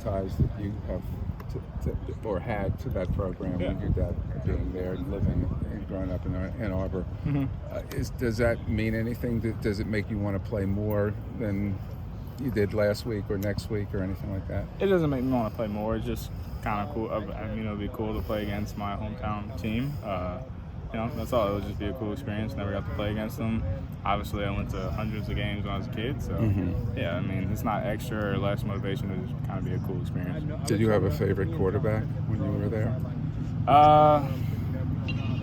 ties that you have or had to that program Yeah. with your dad being there and living and growing up in Ann Arbor. Does that mean anything? Does it make you want to play more than you did last week or next week or anything like that? It doesn't make me want to play more. It's just kind of cool. I mean, it'll be cool to play against my hometown team. That's all. It'll just be a cool experience. Never got to play against them. Obviously, I went to hundreds of games when I was a kid. So, yeah, I mean, it's not extra or less motivation. It'll just kind of be a cool experience. Did you have a favorite quarterback when you were there?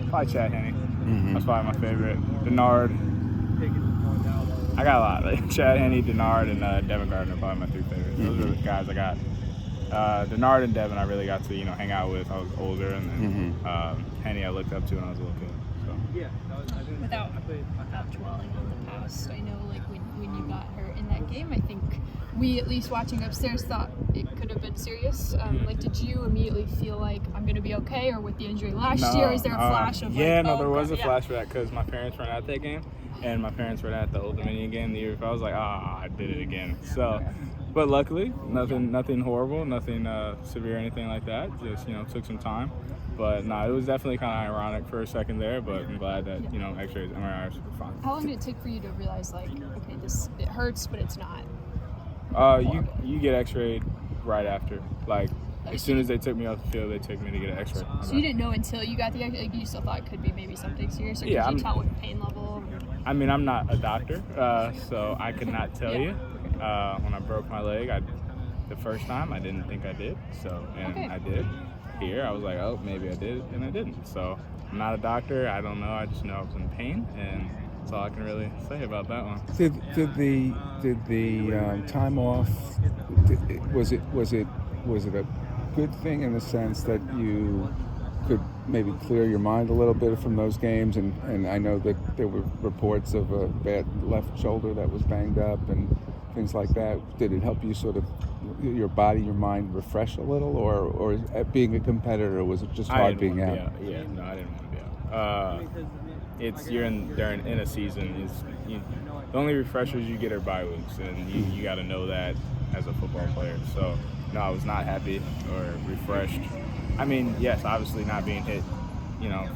Probably Chad Henne. That's probably my favorite. Denard. I got a lot. Like Chad Henne, Denard, and Devin Gardner are probably my three favorites. Those are the guys I got. Denard and Devin I really got to hang out with. I was older, and then Henne I looked up to when I was a little kid. So. Without dwelling on the past, I know like when you got hurt in that game, I think we, at least watching upstairs, thought it could have been serious. Like, did you immediately feel like I'm going to be okay, or with the injury last year, is there a flash of there was a flash for that because my parents weren't at that game, and my parents were at the Old Dominion game the year before. I was like, I did it again. So, but luckily, nothing horrible, nothing severe, anything like that. Just took some time. But no, it was definitely kind of ironic for a second there, but I'm glad that, X-rays, MRIs were fine. How long did it take for you to realize, like, okay, it hurts, but it's not? You get X-rayed right after. Like, as soon as they took me off the field, they took me to get an X-ray. So you didn't know until you got the X-ray? Like, you still thought it could be maybe something serious? Or could you tell with the pain level? I mean, I'm not a doctor, so I could not tell you. When I broke my leg, the first time, I didn't think I did. I did. Here, I was like, oh, maybe I did, and I didn't. So I'm not a doctor. I don't know. I just know I was in pain, and that's all I can really say about that one. Did the time off? Was it a good thing in the sense that you could maybe clear your mind a little bit from those games? And I know that there were reports of a bad left shoulder that was banged up and things like that. Did it help you sort of your body, your mind refresh a little, or being a competitor, was it just hard being out? Yeah, no, I didn't want to be out. It's you're in a season. The only refreshers you get are bye weeks, and you got to know that as a football player. So no, I was not happy or refreshed. I mean, yes, obviously not being hit,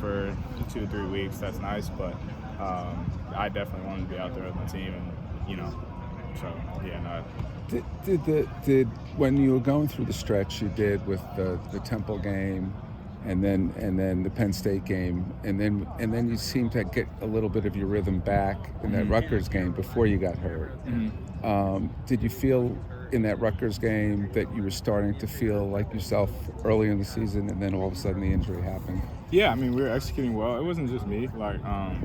for 2 to 3 weeks, that's nice, but I definitely wanted to be out there with my team, and so yeah, no. Did when you were going through the stretch you did with the Temple game, and then the Penn State game, and then you seemed to get a little bit of your rhythm back in that Rutgers game before you got hurt. Did you feel in that Rutgers game that you were starting to feel like yourself early in the season, and then all of a sudden the injury happened? Yeah, I mean, we were executing well. It wasn't just me. Like,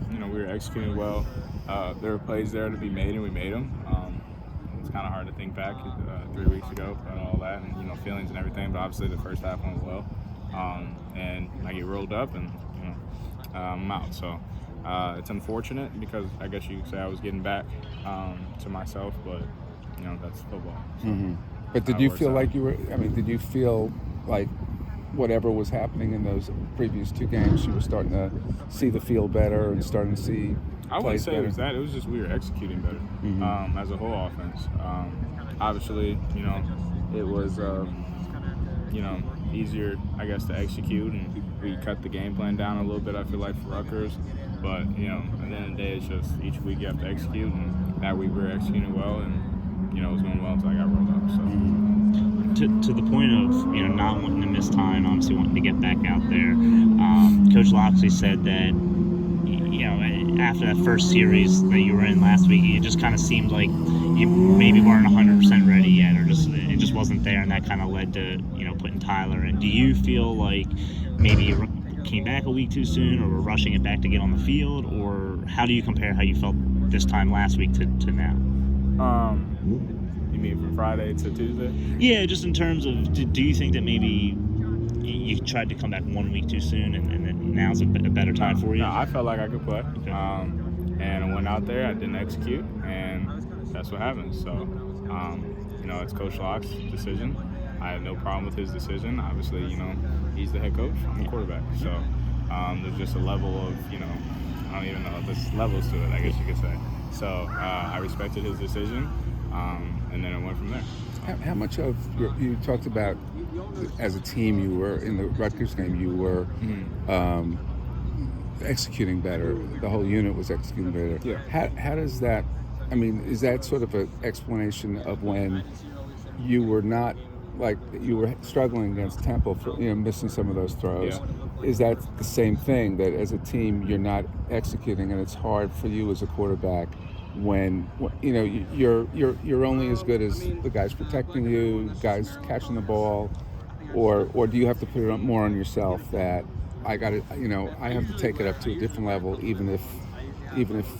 we were executing well. There were plays there to be made, and we made them. It's kind of hard to think back 3 weeks ago and all that, and feelings and everything. But obviously, the first half went well, and I get rolled up, and I'm out. So it's unfortunate because I guess you could say I was getting back to myself, but that's football. So But did you feel like you were? I mean, did you feel like whatever was happening in those previous 2 games, you were starting to see the field better and starting to see? I wouldn't say it was that. It was just we were executing better as a whole offense. Obviously, it was easier, I guess, to execute, and we cut the game plan down a little bit. I feel like for Rutgers, but at the end of the day, it's just each week you have to execute, and that week we were executing well, and it was going well until I got rolled up. So. To the point of not wanting to miss time, obviously wanting to get back out there. Coach Locksley said that after that first series that you were in last week, it just kind of seemed like you maybe weren't 100% ready yet, or it just wasn't there, and that kind of led to putting Tyler in. Do you feel like maybe you came back a week too soon, or were rushing it back to get on the field, or how do you compare how you felt this time last week to now? You mean from Friday to Tuesday? Yeah, just in terms of, do you think that maybe you tried to come back 1 week too soon, and then now's a better time for you? No, I felt like I could play. Okay. And I went out there, I didn't execute, and that's what happened. So, it's Coach Locke's decision. I have no problem with his decision. Obviously, he's the head coach. I'm the quarterback. So, there's just a level of, I don't even know if there's levels to it, I guess you could say. So, I respected his decision, and then it went from there. How much of you talked about as a team you were in the Rutgers game, you were executing better. The whole unit was executing better. Yeah. How does that? I mean, is that sort of an explanation of when you were not like you were struggling against Temple for missing some of those throws? Yeah. Is that the same thing that as a team you're not executing and it's hard for you as a quarterback when you're only as good as the guys protecting you, guys catching the ball, or do you have to put it more on yourself that I got to I have to take it up to a different level even if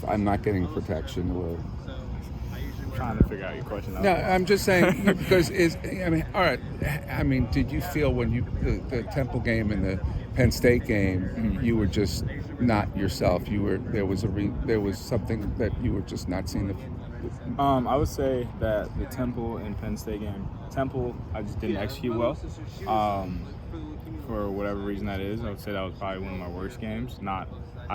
I'm not getting protection or. I'm trying to figure out your question. No, I'm just saying because all right. I mean, did you feel when the Temple game and the Penn State game, you were just not yourself? There was something that you were just not seeing. I would say that the Temple and Penn State game, I just didn't execute well. For whatever reason that is, I would say that was probably one of my worst games.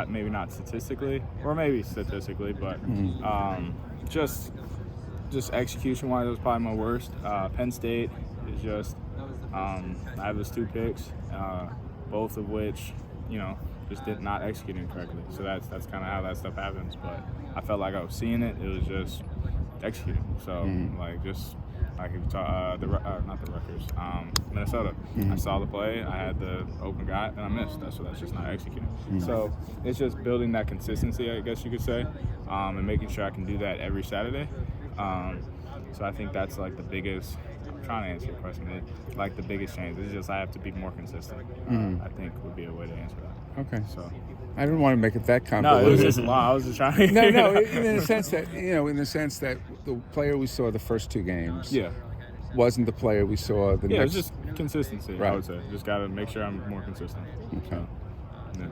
Maybe not statistically, or maybe statistically, but just execution-wise, it was probably my worst. Penn State is just I have those 2 picks, both of which just not executing correctly. So that's kind of how that stuff happens. But I felt like I was seeing it. It was just executing. So if you talk, not the Rutgers, Minnesota. I saw the play, I had the open guy, and I missed. That's just not executing. So it's just building that consistency, I guess you could say, and making sure I can do that every Saturday. So I think that's like the biggest. I'm trying to answer your question. Like the biggest change is just I have to be more consistent. I think would be a way to answer that. Okay. So. I didn't want to make it that No, complicated. it was just long. I was just trying. No. In the sense that the player we saw the first 2 games, wasn't the player we saw the next. Yeah, it's just consistency. Right. I would say just got to make sure I'm more consistent. Okay. So, yeah.